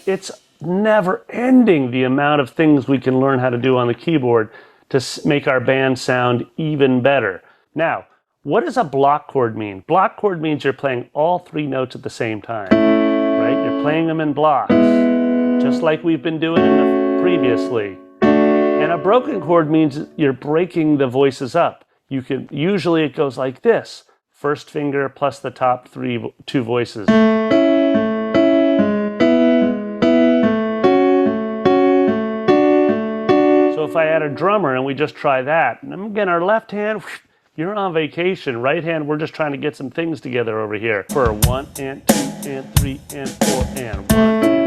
it's never ending the amount of things we can learn how to do on the keyboard to make our band sound even better. Now, what does a block chord mean? Block chord means you're playing all 3 notes at the same time, right? You're playing them in blocks, just like we've been doing previously. And a broken chord means you're breaking the voices up. Usually it goes like this. First finger plus the top 2 voices. So if I add a drummer and we just try that, and again, our left hand, you're on vacation. Right hand, we're just trying to get some things together over here. For 1 and 2 and 3 and 4 and 1 and